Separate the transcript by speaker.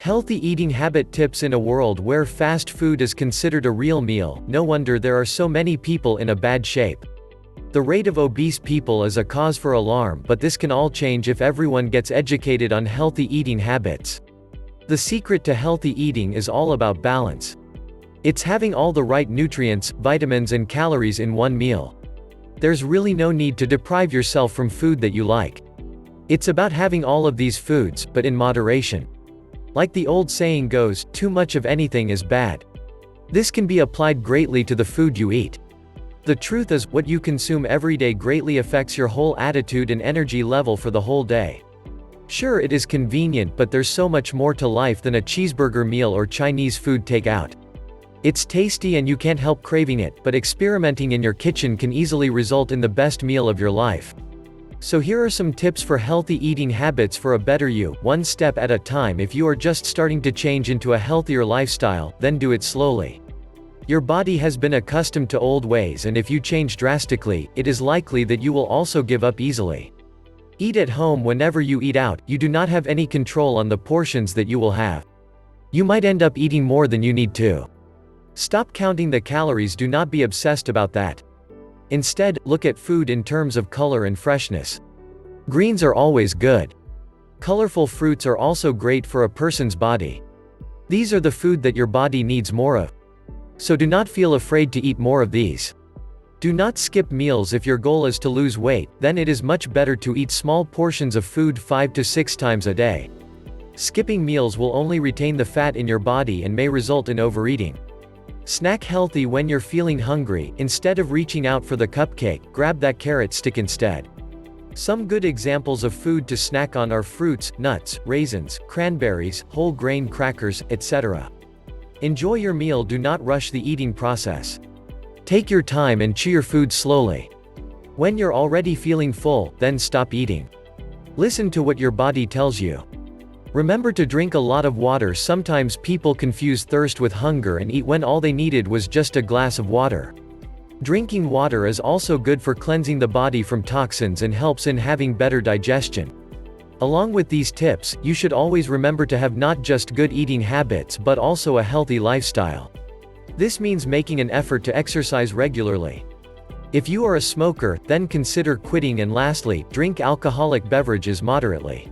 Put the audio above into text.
Speaker 1: Healthy eating habit tips. In a world where fast food is considered a real meal, no wonder there are so many people in a bad shape. The rate of obese people is a cause for alarm, but this can all change if everyone gets educated on healthy eating habits. The secret to healthy eating is all about balance. It's having all the right nutrients, vitamins and calories in one meal. There's really no need to deprive yourself from food that you like. It's about having all of these foods, but in moderation. Like the old saying goes, too much of anything is bad. This can be applied greatly to the food you eat. The truth is, what you consume every day greatly affects your whole attitude and energy level for the whole day. Sure, it is convenient, but there's so much more to life than a cheeseburger meal or Chinese food takeout. It's tasty and you can't help craving it, but experimenting in your kitchen can easily result in the best meal of your life. So here are some tips for healthy eating habits for a better you, one step at a time. If you are just starting to change into a healthier lifestyle, then do it slowly. Your body has been accustomed to old ways, and if you change drastically, it is likely that you will also give up easily. Eat at home. Whenever you eat out, you do not have any control on the portions that you will have. You might end up eating more than you need to. Stop counting the calories. Do not be obsessed about that. Instead, look at food in terms of color and freshness. Greens are always good. Colorful fruits are also great for a person's body. These are the food that your body needs more of. So do not feel afraid to eat more of these. Do not skip meals. If your goal is to lose weight, then it is much better to eat small portions of food 5 to 6 times a day. Skipping meals will only retain the fat in your body and may result in overeating. Snack healthy. When you're feeling hungry, instead of reaching out for the cupcake, grab that carrot stick instead. Some good examples of food to snack on are fruits, nuts, raisins, cranberries, whole grain crackers, etc. Enjoy your meal. Do not rush the eating process. Take your time and chew your food slowly. When you're already feeling full, then stop eating. Listen to what your body tells you. Remember to drink a lot of water. Sometimes people confuse thirst with hunger and eat when all they needed was just a glass of water. Drinking water is also good for cleansing the body from toxins and helps in having better digestion. Along with these tips, you should always remember to have not just good eating habits but also a healthy lifestyle. This means making an effort to exercise regularly. If you are a smoker, then consider quitting, and lastly, drink alcoholic beverages moderately.